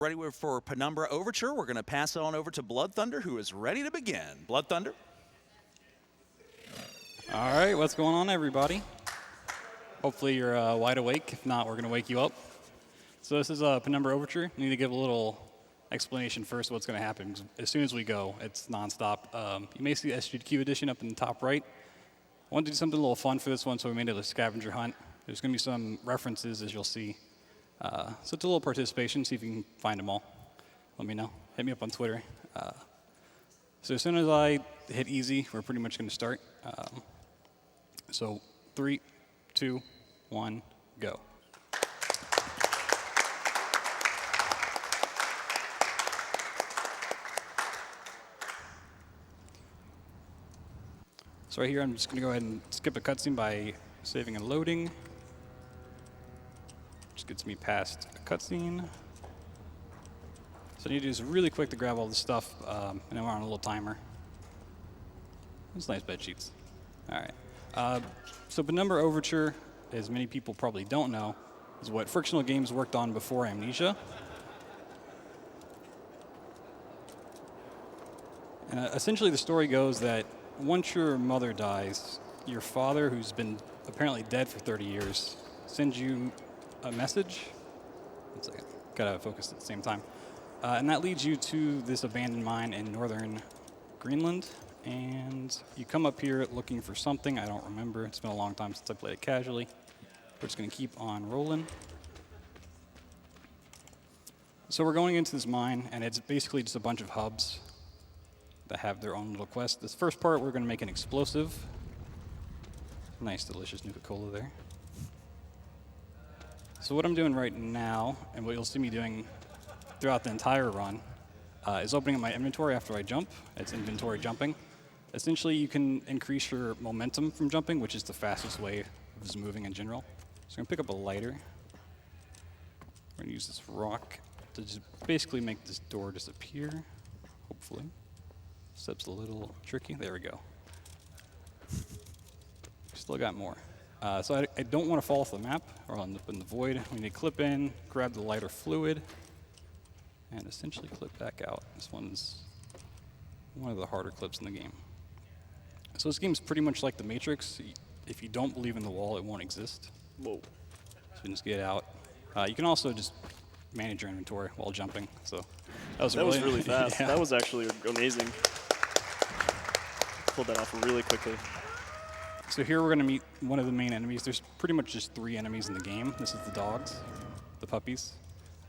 Ready for Penumbra Overture. We're going to pass it on over to Blood Thunder, who is ready to begin. Blood Thunder. All right, what's going on, everybody? Hopefully you're wide awake. If not, we're going to wake you up. So this is Penumbra Overture. I need to give a little explanation first of what's going to happen. As soon as we go, it's nonstop. You may see the SGDQ edition up in the top right. I wanted to do something a little fun for this one, so we made it a scavenger hunt. There's going to be some references, as you'll see. So it's a little participation, see if you can find them all. Let me know. Hit me up on Twitter. So as soon as I hit easy, we're pretty much going to start. So 3, 2, 1, go. So right here, I'm just going to go ahead and skip a cutscene by saving and loading. Just gets me past a cutscene. So I need to do this really quick to grab all this stuff, and then we're on a little timer. Those nice bed sheets. All right. So Penumbra Overture, as many people probably don't know, is what Frictional Games worked on before Amnesia. And essentially the story goes that once your mother dies, your father, who's been apparently dead for 30 years, sends you a message. 1 second. Gotta focus at the same time. And that leads you to this abandoned mine in northern Greenland. And you come up here looking for something. I don't remember. It's been a long time since I played it casually. We're just going to keep on rolling. So we're going into this mine, and it's basically just a bunch of hubs that have their own little quest. This first part, we're going to make an explosive. Nice, delicious Nuka-Cola there. So what I'm doing right now, and what you'll see me doing throughout the entire run, is opening up my inventory after I jump. It's inventory jumping. Essentially, you can increase your momentum from jumping, which is the fastest way of just moving in general. So I'm going to pick up a lighter. We're going to use this rock to just basically make this door disappear, hopefully. Step's a little tricky. There we go. Still got more. So I don't want to fall off the map, or I'll end up in the void. We need to clip in, grab the lighter fluid, and essentially clip back out. This one's one of the harder clips in the game. So this game's pretty much like The Matrix. If you don't believe in the wall, it won't exist. Whoa. So just get out. You can also just manage your inventory while jumping. So that was really fast. Yeah. That was actually amazing. Pulled that off really quickly. So here we're going to meet one of the main enemies. There's pretty much just 3 enemies in the game. This is the dogs, the puppies.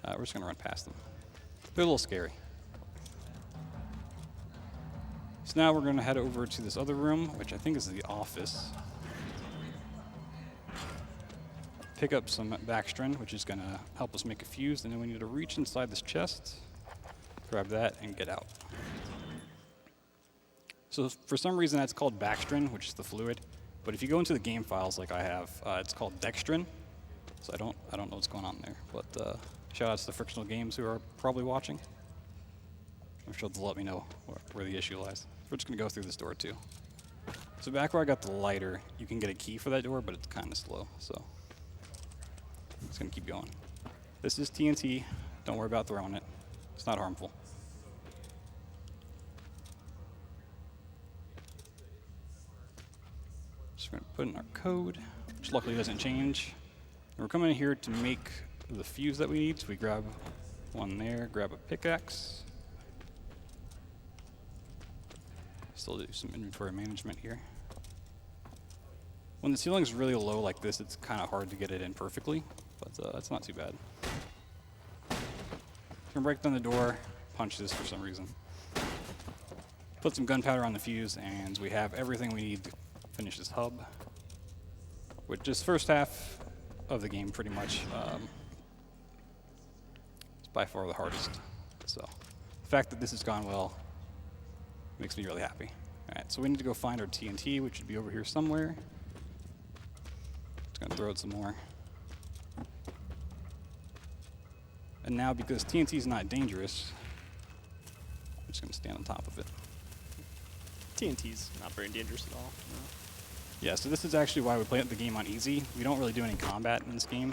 We're just going to run past them. They're a little scary. So now we're going to head over to this other room, which I think is the office. Pick up some Baxtrin, which is going to help us make a fuse, and then we need to reach inside this chest, grab that, and get out. So for some reason that's called Baxtrin, which is the fluid. But if you go into the game files like I have, it's called Dextrin. So I don't know what's going on there. But shout outs to Frictional Games who are probably watching. I'm sure they'll let me know where the issue lies. We're just going to go through this door too. So back where I got the lighter, you can get a key for that door, but it's kind of slow. So it's going to keep going. This is TNT. Don't worry about throwing it. It's not harmful. So we're going to put in our code, which luckily doesn't change. And we're coming in here to make the fuse that we need. So we grab one there, grab a pickaxe. Still do some inventory management here. When the ceiling's really low like this, it's kind of hard to get it in perfectly, but it's not too bad. We're gonna break down the door, punch this for some reason. Put some gunpowder on the fuse, and we have everything we need to finish this hub, which is first half of the game pretty much. It's by far the hardest. So the fact that this has gone well makes me really happy. All right, so we need to go find our TNT, which should be over here somewhere. Just gonna throw it some more. And now, because TNT is not dangerous, I'm just gonna stand on top of it. TNT's not very dangerous at all. No. Yeah, so this is actually why we play the game on easy. We don't really do any combat in this game.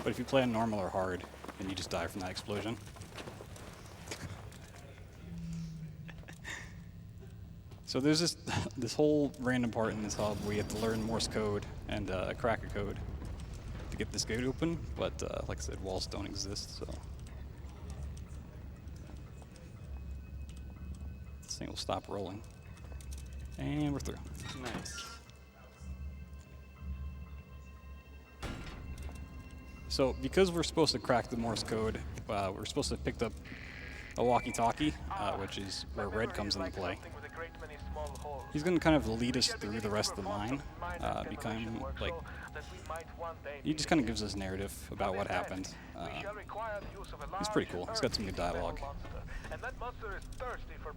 But if you play on normal or hard, and you just die from that explosion. So there's this whole random part in this hub where you have to learn Morse code and crack a code to get this gate open, but like I said, walls don't exist, so this thing will stop rolling. And we're through. Nice. So because we're supposed to crack the Morse code, we're supposed to have picked up a walkie-talkie, which is where Red comes into play. He's going to kind of lead us through the rest of the line, become like, he just kind of gives us narrative about what happened. He's pretty cool. He's got some good dialogue.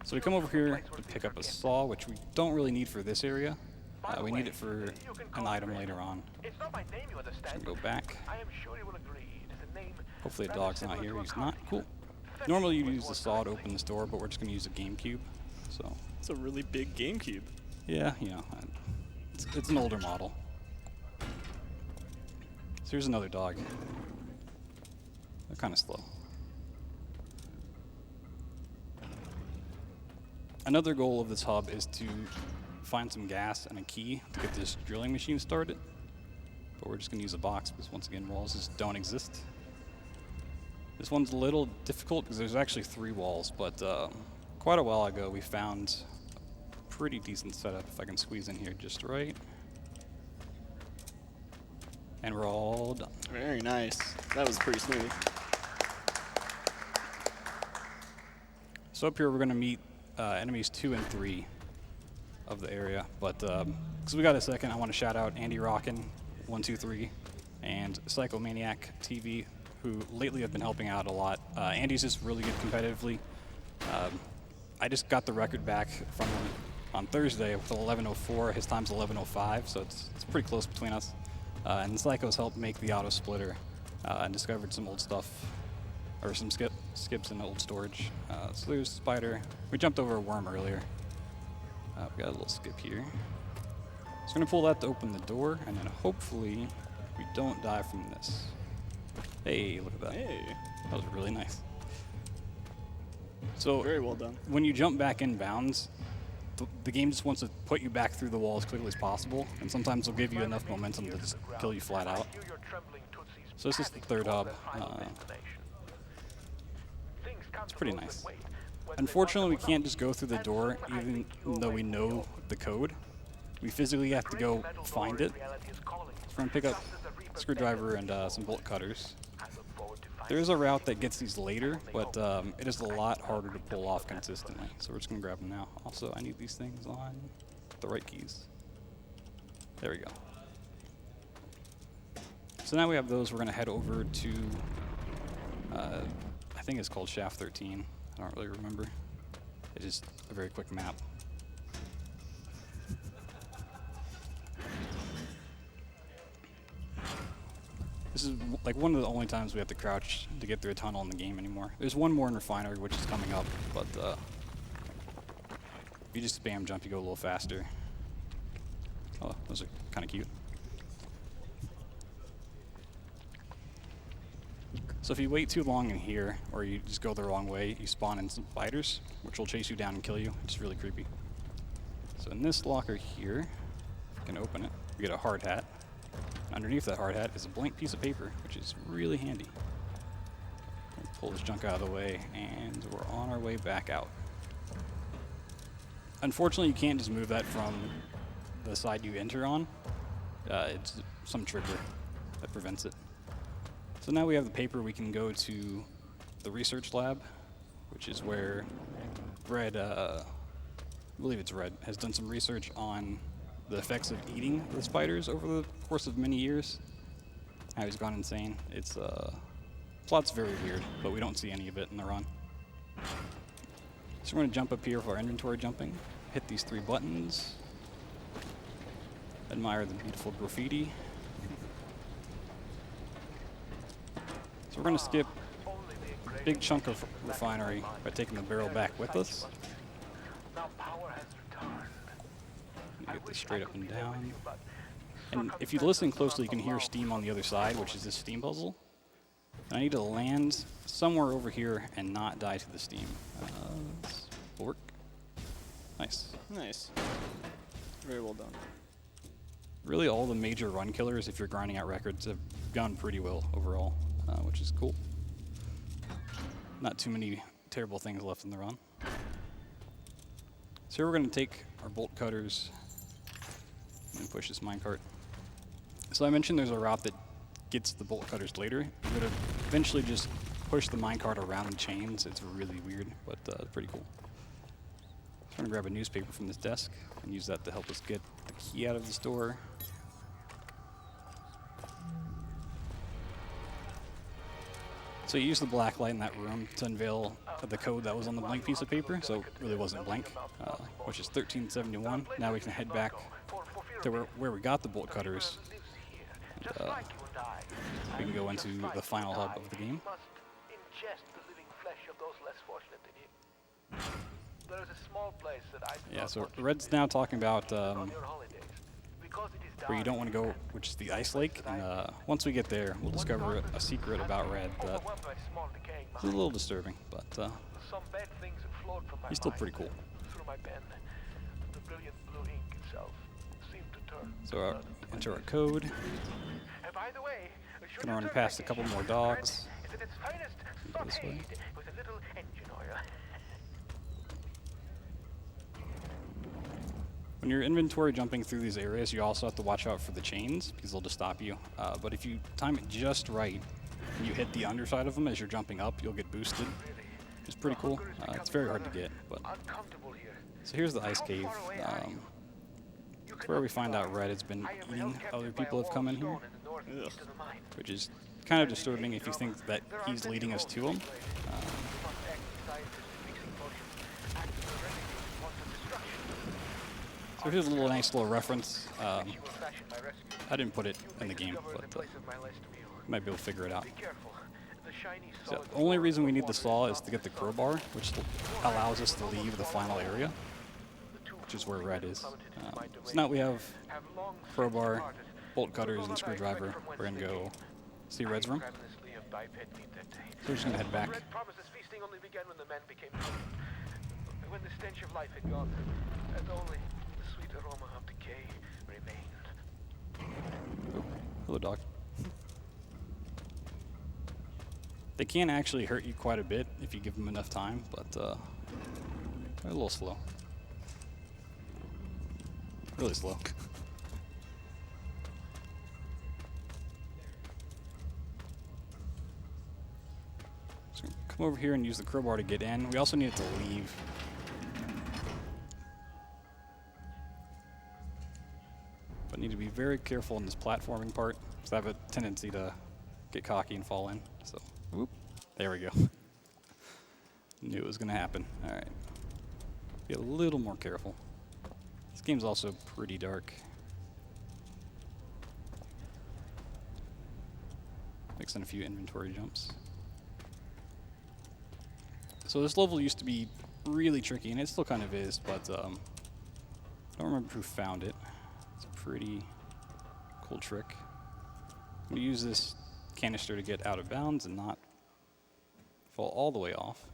So we come over here to pick up a saw, which we don't really need for this area. We need it for an item later on. So go back. Hopefully the dog's not here. He's not. Cool. Normally you'd use the saw to open this door, but we're just going to use a GameCube. So It's a really big GameCube. yeah, you know, it's an older model. So here's another dog. They're kind of slow. Another goal of this hub is to find some gas and a key to get this drilling machine started. But we're just going to use a box because, once again, walls just don't exist. This one's a little difficult because there's actually 3 walls, but quite a while ago we found a pretty decent setup, if I can squeeze in here just right. And we're all done. Very nice. That was pretty smooth. So up here we're going to meet enemies 2 and 3 of the area, but because we got a second, I want to shout out Andy Rockin, 123, and Psychomaniac TV, who lately have been helping out a lot. Andy's just really good competitively. I just got the record back from him on Thursday with 11:04. His time's 11:05, so it's pretty close between us. And Psycho's helped make the auto splitter and discovered some old stuff, or some skips in old storage. So there's Spider. We jumped over a worm earlier. We got a little skip here. So we're going to pull that to open the door, and then hopefully we don't die from this. Hey, look at that. Hey. That was really nice. So Very well done. when you jump back in bounds, the game just wants to put you back through the wall as quickly as possible, and sometimes it'll give you enough momentum to just kill you flat out. So this is the third hub. It's pretty nice. Unfortunately, we can't just go through the door even though we know the code. We physically have to go find it. So we're going to pick up a screwdriver and some bolt cutters. There is a route that gets these later, but it is a lot harder to pull off consistently. So we're just going to grab them now. Also, I need these things on the right keys. There we go. So now we have those. We're going to head over to, I think it's called Shaft 13. I don't really remember. It's just a very quick map. This is like one of the only times we have to crouch to get through a tunnel in the game anymore. There's one more in Refinery, which is coming up, but if you just spam jump, you go a little faster. Oh, those are kind of cute. So if you wait too long in here, or you just go the wrong way, you spawn in some spiders, which will chase you down and kill you. It's really creepy. So in this locker here, you can open it. You get a hard hat. Underneath that hard hat is a blank piece of paper, which is really handy. We'll pull this junk out of the way, and we're on our way back out. Unfortunately, you can't just move that from the side you enter on. It's some trigger that prevents it. So now we have the paper. We can go to the research lab, which is where Red, I believe it's Red, has done some research on the effects of eating the spiders over the course of many years. How he's gone insane. It's plot's very weird, but we don't see any of it in the run. So we're going to jump up here for our inventory jumping, hit these 3 buttons, admire the beautiful graffiti. So we're going to skip a big chunk of Refinery by taking the barrel back with us. Get this straight up and down. And if you listen closely, you can hear steam on the other side, which is this steam puzzle. I need to land somewhere over here and not die to the steam. This will work. Nice. Nice. Very well done. Really, all the major run killers, if you're grinding out records, have gone pretty well overall, which is cool. Not too many terrible things left in the run. So here we're going to take our bolt cutters and push this minecart. So I mentioned there's a route that gets the bolt cutters later. You're going to eventually just push the minecart around the chains. It's really weird, but pretty cool. I'm going to grab a newspaper from this desk and use that to help us get the key out of this door. So you use the black light in that room to unveil the code that was on the blank piece of paper, so it really wasn't blank, which is 1371. Now we can head back to where we got the bolt cutters. And, we can go into the final hub of the game. Yeah, so Red's now talking about where you don't want to go, which is the ice lake. And once we get there, we'll discover a secret about Red that is a little disturbing, but he's still pretty cool. So enter our code. Gonna run past a couple more dogs. Go this way. When you're inventory jumping through these areas, you also have to watch out for the chains because they'll just stop you. But if you time it just right and you hit the underside of them as you're jumping up, you'll get boosted. It's pretty cool. It's very hard to get. But so here's the ice cave. It's where we find out Red has been eating other people have come in here, which is kind of disturbing if you think that he's leading us to him. So here's a little nice little reference. I didn't put it in the game, but you might be able to figure it out. So the only reason we need the saw is to get the crowbar, which allows us to leave the final area, which is where Red is. So now we have crowbar, bolt cutters, and screwdriver. We're going to go see Red's room. So we're just going to head back. When the stench of life had gone, and only the sweet aroma of decay remained. Oh, hello, dog. They can actually hurt you quite a bit if you give them enough time, but they're a little slow. Really slow. So come over here and use the crowbar to get in. We also need it to leave. But need to be very careful in this platforming part, because I have a tendency to get cocky and fall in. So, whoop, there we go. Knew it was going to happen. All right. Be a little more careful. This game's also pretty dark. Mixing a few inventory jumps. So this level used to be really tricky, and it still kind of is, but I don't remember who found it. It's a pretty cool trick. I'm going to use this canister to get out of bounds and not fall all the way off.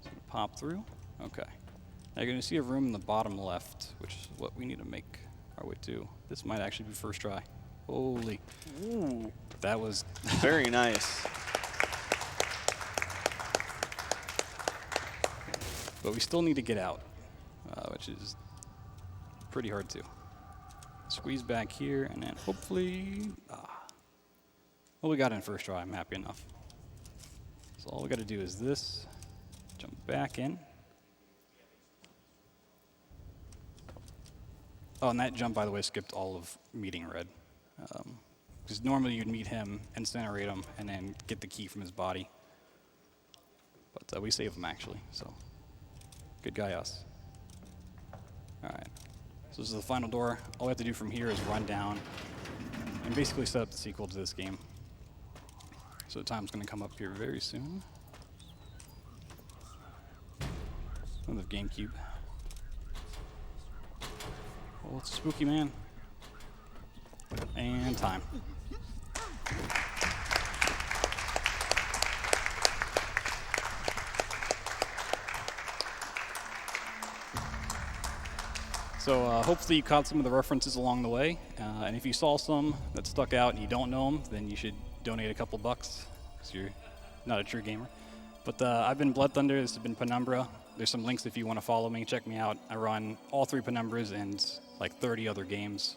So pop through. Okay. Now you're going to see a room in the bottom left, which is what we need to make our way to. This might actually be first try. Holy. Ooh. That was Very nice. But we still need to get out, which is pretty hard to. Squeeze back here, and then hopefully, well, we got in first try. I'm happy enough. So all we got to do is this, jump back in. Oh, and that jump, by the way, skipped all of meeting Red. Because normally you'd meet him, incinerate him, and then get the key from his body. But we saved him, actually, so good guy, us. All right. So this is the final door. All we have to do from here is run down and basically set up the sequel to this game. So the time's going to come up here very soon. On the GameCube. Oh, it's a spooky man. And time. So hopefully you caught some of the references along the way. And if you saw some that stuck out and you don't know them, then you should donate a couple bucks because you're not a true gamer. But I've been Blood Thunder. This has been Penumbra. There's some links if you want to follow me. Check me out. I run all 3 Penumbras and like 30 other games.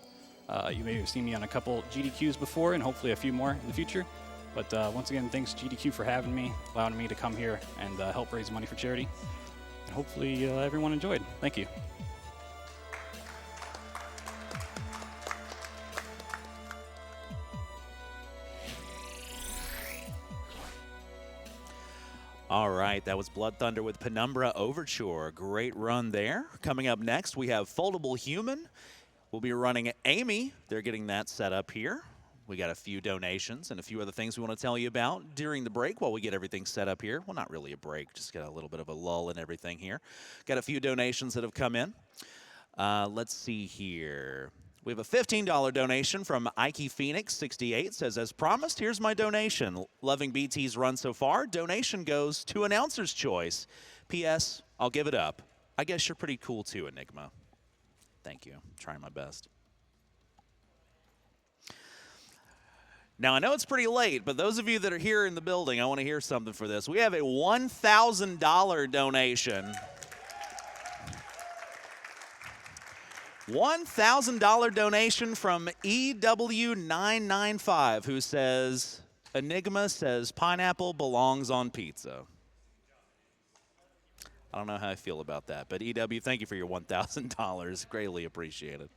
You may have seen me on a couple GDQs before and hopefully a few more in the future. But once again, thanks GDQ for having me, allowing me to come here and help raise money for charity. And hopefully everyone enjoyed. Thank you. All right, that was Blood Thunder with Penumbra Overture. Great run there. Coming up next, we have Foldable Human. We'll be running Amy. They're getting that set up here. We got a few donations and a few other things we want to tell you about during the break while we get everything set up here. Well, not really a break, just got a little bit of a lull and everything here. Got a few donations that have come in. Let's see here. We have a $15 donation from Ike Phoenix 68. Says, as promised, here's my donation. Loving BT's run so far. Donation goes to Announcer's Choice. P.S. I'll give it up. I guess you're pretty cool too, Enigma. Thank you. Trying my best. Now, I know it's pretty late, but those of you that are here in the building, I want to hear something for this. We have a $1,000 donation. $1,000 donation from EW995, who says, Enigma says pineapple belongs on pizza. I don't know how I feel about that, but EW, thank you for your $1,000. Greatly appreciated.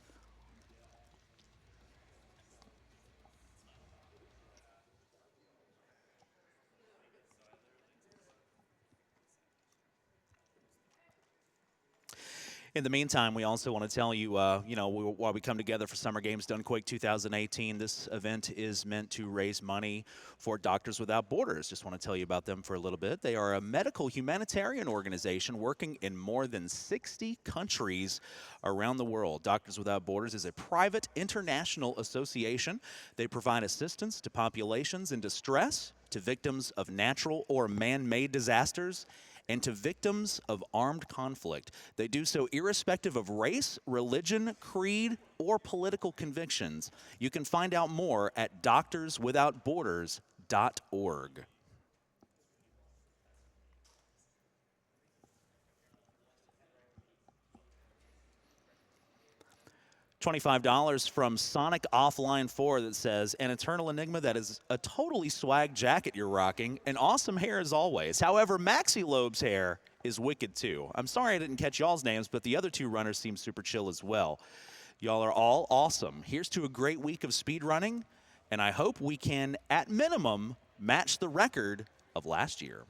In the meantime, we also want to tell you, while we come together for Summer Games Dunkirk 2018, this event is meant to raise money for Doctors Without Borders. Just want to tell you about them for a little bit. They are a medical humanitarian organization working in more than 60 countries around the world. Doctors Without Borders is a private international association. They provide assistance to populations in distress, to victims of natural or man-made disasters, and to victims of armed conflict. They do so irrespective of race, religion, creed, or political convictions. You can find out more at doctorswithoutborders.org. $25 from Sonic Offline 4 that says, an Eternal Enigma, that is a totally swag jacket you're rocking, and awesome hair as always. However, Maxi Loeb's hair is wicked too. I'm sorry I didn't catch y'all's names, but the other 2 runners seem super chill as well. Y'all are all awesome. Here's to a great week of speed running, and I hope we can, at minimum, match the record of last year.